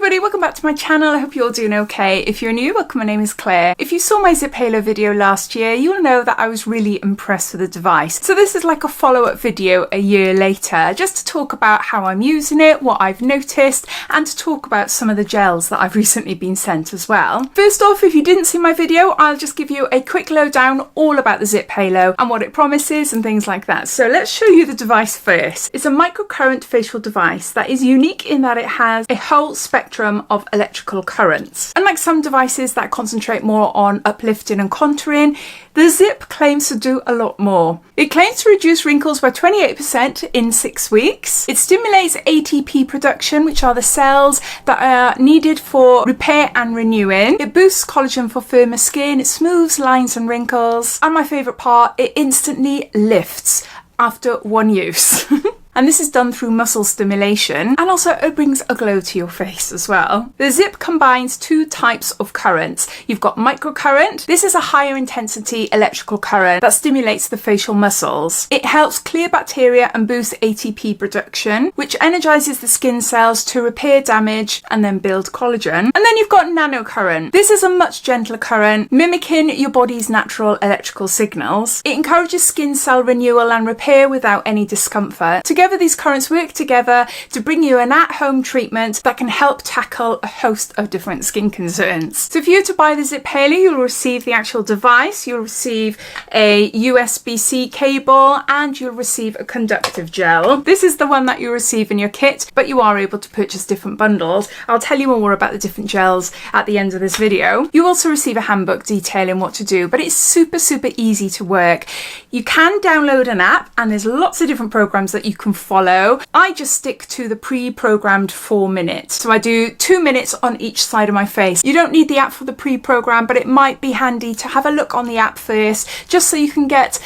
everybody, welcome back to my channel. I hope you're all doing okay. If you're new, welcome, my name is Claire. If you saw my ZIIP Halo video last year, you'll know that I was really impressed with the device. So this is like a follow-up video a year later, just to talk about how I'm using it, what I've noticed, and to talk about some of the gels that I've recently been sent as well. First off, if you didn't see my video, I'll just give you a quick lowdown all about the ZIIP Halo and what it promises and things like that. So let's show you the device first. It's a microcurrent facial device that is unique in that it has a whole spectrum of electrical currents. Unlike some devices that concentrate more on uplifting and contouring, the ZIIP claims to do a lot more. It claims to reduce wrinkles by 28% in 6 weeks. It stimulates ATP production, which are the cells that are needed for repair and renewing. It boosts collagen for firmer skin. It smooths lines and wrinkles. And my favourite part, it instantly lifts after one use. And this is done through muscle stimulation, and also it brings a glow to your face as well. The ZIIP combines two types of currents. You've got microcurrent. This is a higher intensity electrical current that stimulates the facial muscles. It helps clear bacteria and boost ATP production, which energizes the skin cells to repair damage and then build collagen. And then you've got nanocurrent. This is a much gentler current, mimicking your body's natural electrical signals. It encourages skin cell renewal and repair without any discomfort. Together, these currents work together to bring you an at-home treatment that can help tackle a host of different skin concerns. So if you were to buy the ZIIP Halo, you'll receive the actual device, you'll receive a USB-C cable, and you'll receive a conductive gel. This is the one that you receive in your kit, but you are able to purchase different bundles. I'll tell you more about the different gels at the end of this video. You also receive a handbook detailing what to do, but it's super easy to work. You can download an app, and there's lots of different programs that you can follow. I just stick to the pre-programmed 4 minutes. So I do 2 minutes on each side of my face. You don't need the app for the pre-program, but it might be handy to have a look on the app first, just so you can get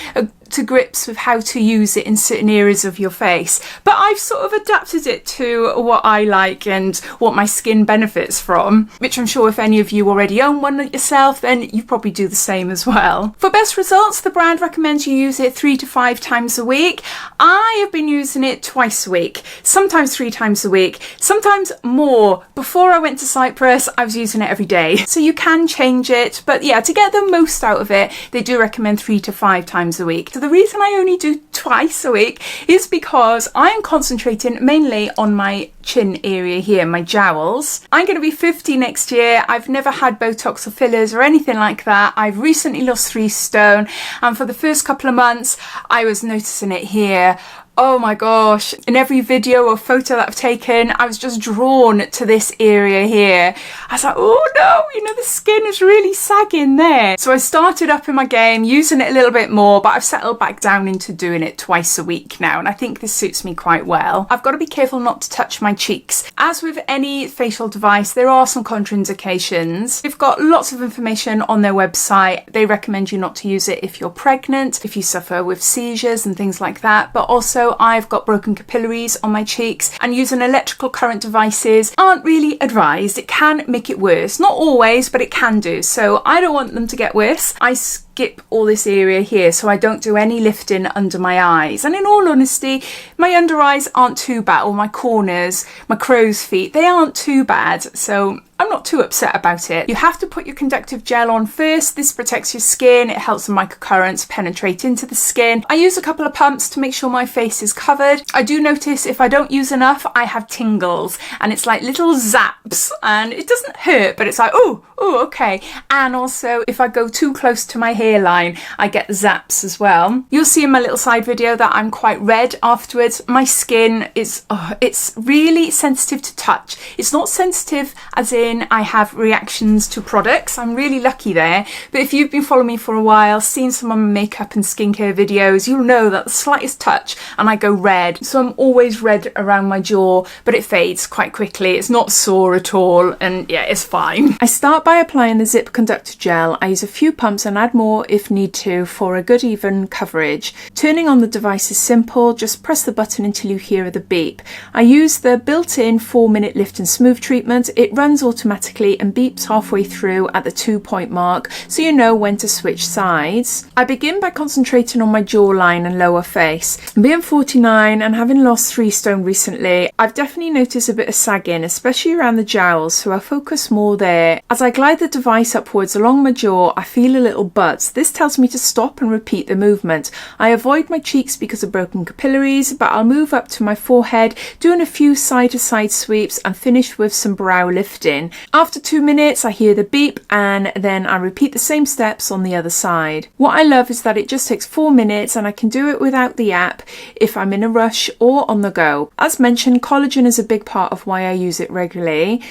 to grips with how to use it in certain areas of your face. But I've sort of adapted it to what I like and what my skin benefits from, which I'm sure if any of you already own one yourself, then you probably do the same as well. For best results, the brand recommends you use it 3 to 5 times a week. I have been using it twice a week, sometimes 3 times a week, sometimes more. Before I went to Cyprus, I was using it every day. So you can change it, but yeah, to get the most out of it, they do recommend 3 to 5 times a week. So the reason I only do twice a week is because I'm concentrating mainly on my chin area here, my jowls. I'm going to be 50 next year. I've never had Botox or fillers or anything like that. I've recently lost 3 stone, and for the first couple of months I was noticing it here. Oh my gosh, in every video or photo that I've taken, I was just drawn to this area here. I was like, oh no, you know, the skin is really sagging there. So I started up in my game, using it a little bit more, but I've settled back down into doing it twice a week now, and I think this suits me quite well. I've got to be careful not to touch my cheeks. As with any facial device, there are some contraindications. They've got lots of information on their website. They recommend you not to use it if you're pregnant, if you suffer with seizures and things like that, but also I've got broken capillaries on my cheeks, and using electrical current devices aren't really advised. It can make it worse. Not always, but it can do. So I don't want them to get worse. I skip all this area here, so I don't do any lifting under my eyes. And in all honesty, my under eyes aren't too bad, or my corners, my crow's feet, they aren't too bad. So I'm not too upset about it. You have to put your conductive gel on first. This protects your skin. It helps the microcurrents penetrate into the skin. I use a couple of pumps to make sure my face is covered. I do notice if I don't use enough, I have tingles, and it's like little zaps, and it doesn't hurt, but it's like, oh, okay. And also if I go too close to my hairline, I get zaps as well. You'll see in my little side video that I'm quite red afterwards. My skin is, it's really sensitive to touch. It's not sensitive as in I have reactions to products. I'm really lucky there. But if you've been following me for a while, seen some of my makeup and skincare videos, you'll know that the slightest touch and I go red. So I'm always red around my jaw, but it fades quite quickly. It's not sore at all, and yeah, it's fine. I start by applying the ZIIP conductive gel. I use a few pumps and add more more if need to for a good even coverage. Turning on the device is simple, just press the button until you hear the beep. I use the built-in 4-minute lift and smooth treatment. It runs automatically and beeps halfway through at the 2-point mark, so you know when to switch sides. I begin by concentrating on my jawline and lower face. Being 49 and having lost 3 stone recently, I've definitely noticed a bit of sagging, especially around the jowls, so I'll focus more there. As I glide the device upwards along my jaw, I feel a little buzz. This tells me to stop and repeat the movement. I avoid my cheeks because of broken capillaries, but I'll move up to my forehead, doing a few side-to-side sweeps and finish with some brow lifting. After 2 minutes, I hear the beep and then I repeat the same steps on the other side. What I love is that it just takes 4 minutes and I can do it without the app if I'm in a rush or on the go. As mentioned, collagen is a big part of why I use it regularly.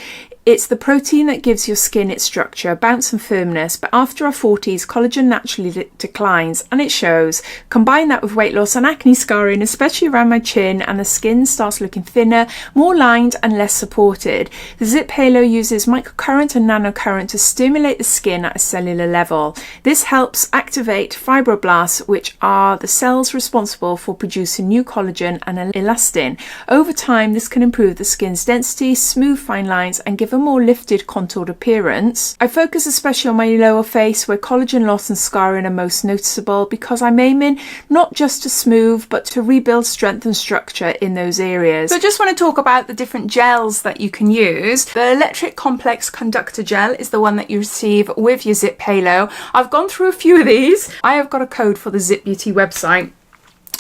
It's the protein that gives your skin its structure, bounce and firmness, but after our 40s, collagen naturally declines and it shows. Combine that with weight loss and acne scarring, especially around my chin, and the skin starts looking thinner, more lined and less supported. The ZIIP Halo uses microcurrent and nanocurrent to stimulate the skin at a cellular level. This helps activate fibroblasts, which are the cells responsible for producing new collagen and elastin. Over time, this can improve the skin's density, smooth fine lines, and give a more lifted, contoured appearance. I focus especially on my lower face where collagen loss and scarring are most noticeable, because I'm aiming not just to smooth but to rebuild strength and structure in those areas. So I just want to talk about the different gels that you can use. The electric complex conductor gel is the one that you receive with your ZIIP Halo. I've gone through a few of these. I have got a code for the ZIIP Beauty website,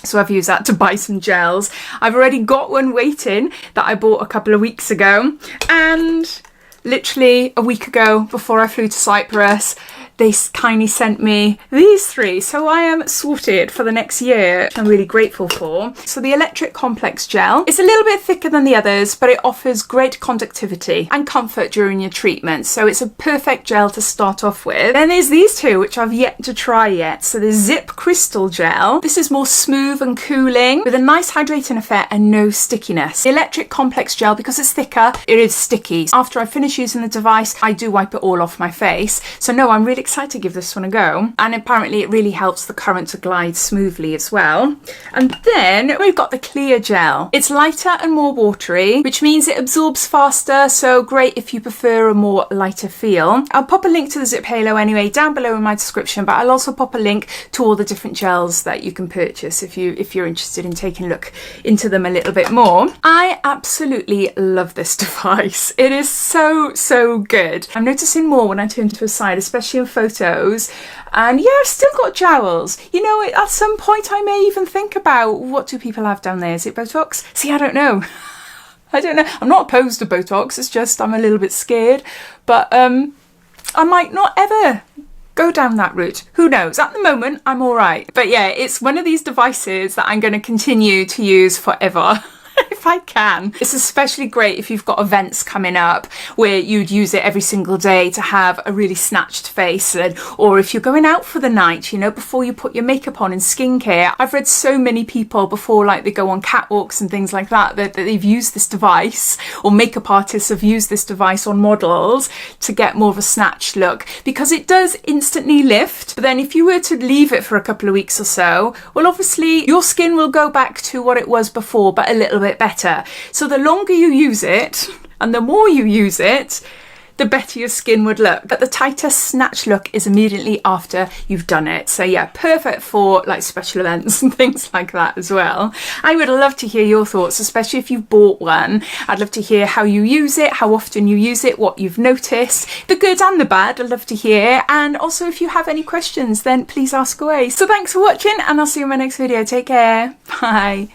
so I've used that to buy some gels. I've already got one waiting that I bought a couple of weeks ago, and literally a week ago before I flew to Cyprus, they kindly sent me these 3, so I am sorted for the next year, which I'm really grateful for. So the electric complex gel is a little bit thicker than the others, but it offers great conductivity and comfort during your treatment, so it's a perfect gel to start off with. Then there's these 2, which I've yet to try yet. So the ZIIP crystal gel. This is more smooth and cooling with a nice hydrating effect and no stickiness. The electric complex gel, because it's thicker, it is sticky. After I finish using the device, I do wipe it all off my face. So no, I'm really excited to give this one a go, and apparently it really helps the current to glide smoothly as well. And then we've got the clear gel. It's lighter and more watery, which means it absorbs faster, so great if you prefer a more lighter feel. I'll pop a link to the ZIIP Halo anyway down below in my description, but I'll also pop a link to all the different gels that you can purchase if you're interested in taking a look into them a little bit more. I absolutely love this device. It is so good. I'm noticing more when I turn to the side, especially in photos, and yeah, I've still got jowls. You know, at some point I may even think about, what do people have down there? Is it Botox? See, I don't know. I don't know. I'm not opposed to Botox, it's just I'm a little bit scared, but I might not ever go down that route. Who knows? At the moment, I'm all right. But yeah, it's one of these devices that I'm going to continue to use forever. If I can. It's especially great if you've got events coming up where you'd use it every single day to have a really snatched face, or if you're going out for the night, you know, before you put your makeup on and skincare. I've read so many people before, like they go on catwalks and things like that, that they've used this device, or makeup artists have used this device on models to get more of a snatched look, because it does instantly lift. But then if you were to leave it for a couple of weeks or so, well, obviously your skin will go back to what it was before, but a little bit better. So the longer you use it and the more you use it, the better your skin would look. But the tighter snatch look is immediately after you've done it. So yeah, perfect for like special events and things like that as well. I would love to hear your thoughts, especially if you've bought one. I'd love to hear how you use it, how often you use it, what you've noticed, the good and the bad. I'd love to hear. And also if you have any questions, then please ask away. So thanks for watching, and I'll see you in my next video. Take care. Bye.